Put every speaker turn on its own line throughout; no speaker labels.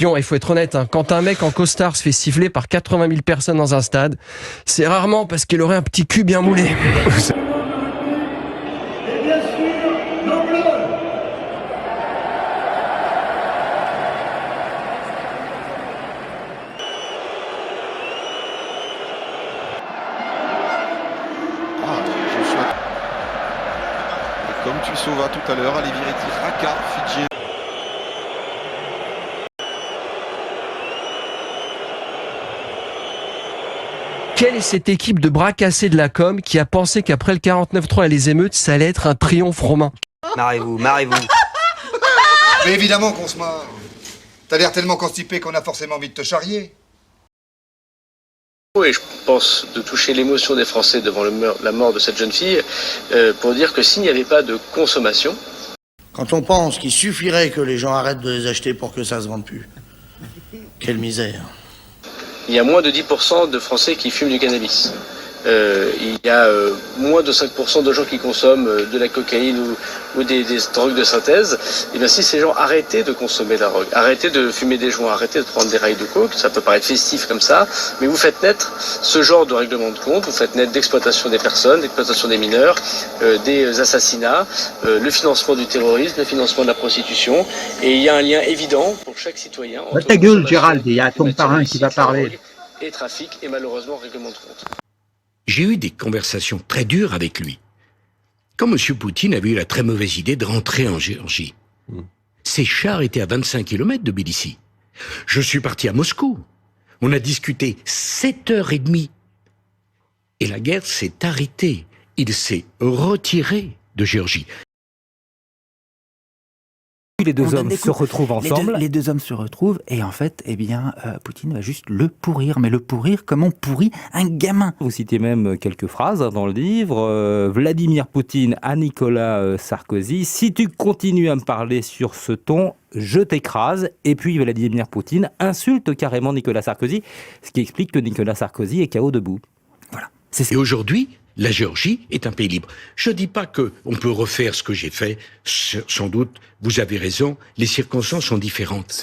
Lyon, il faut être honnête, hein, quand un mec en costard se fait siffler par 80 000 personnes dans un stade, c'est rarement parce qu'il aurait un petit cul bien moulé.
Et bien sûr, l'Angleterre.
Et comme tu sauvas tout à l'heure, Aliviretti, Raka, Fidji.
Quelle est cette équipe de bras cassés de la com qui a pensé qu'après le 49-3 et les émeutes, ça allait être un triomphe romain?
Marrez-vous, marrez-vous.
Mais évidemment qu'on se marre. T'as l'air tellement constipé qu'on a forcément envie de te charrier.
Et je pense de toucher l'émotion des Français devant la mort de cette jeune fille pour dire que s'il n'y avait pas de consommation...
Quand on pense qu'il suffirait que les gens arrêtent de les acheter pour que ça se vende plus. Quelle misère.
Il y a moins de 10% de Français qui fument du cannabis. Il y a moins de 5% de gens qui consomment de la cocaïne ou des drogues de synthèse. Et bien si ces gens arrêtaient de consommer de la drogue, arrêtaient de fumer des joints, arrêtaient de prendre des rails de coke, ça peut paraître festif comme ça, mais vous faites naître ce genre de règlement de compte, vous faites naître d'exploitation des personnes, d'exploitation des mineurs, des assassinats, le financement du terrorisme, le financement de la prostitution. Et il y a un lien évident pour chaque citoyen entre
ta gueule, Gérald, il y a ton parrain qui va parler.
Et trafic et malheureusement règlement de compte.
J'ai eu des conversations très dures avec lui. Quand M. Poutine avait eu la très mauvaise idée de rentrer en Géorgie, ses chars étaient à 25 km de Tbilissi. Je suis parti à Moscou. On a discuté 7h30. Et la guerre s'est arrêtée. Il s'est retiré de Géorgie.
Les deux hommes se retrouvent ensemble.
Les deux hommes se retrouvent et en fait, eh bien, Poutine va juste le pourrir. Mais le pourrir comme on pourrit un gamin.
Vous citez même quelques phrases dans le livre. Vladimir Poutine à Nicolas Sarkozy. Si tu continues à me parler sur ce ton, je t'écrase. Et puis Vladimir Poutine insulte carrément Nicolas Sarkozy, ce qui explique que Nicolas Sarkozy est KO debout.
Voilà.
Et aujourd'hui, la Géorgie est un pays libre. Je ne dis pas qu'on peut refaire ce que j'ai fait. Sans doute, vous avez raison, les circonstances sont différentes.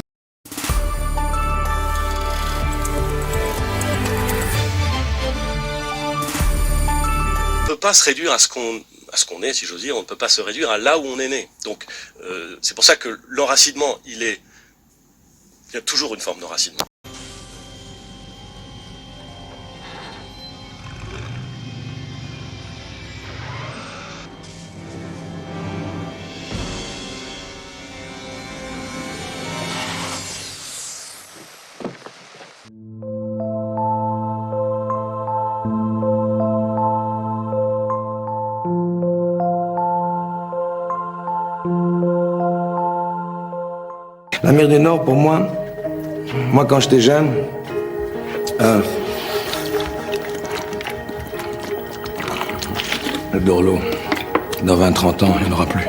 On ne peut pas se réduire à ce qu'on est, si j'ose dire. On ne peut pas se réduire à là où on est né. Donc, c'est pour ça que l'enracinement, il y a toujours une forme d'enracinement.
L'Amérique du Nord, pour moi quand j'étais jeune, le Dorlo, dans 20-30 ans, il n'y en aura plus.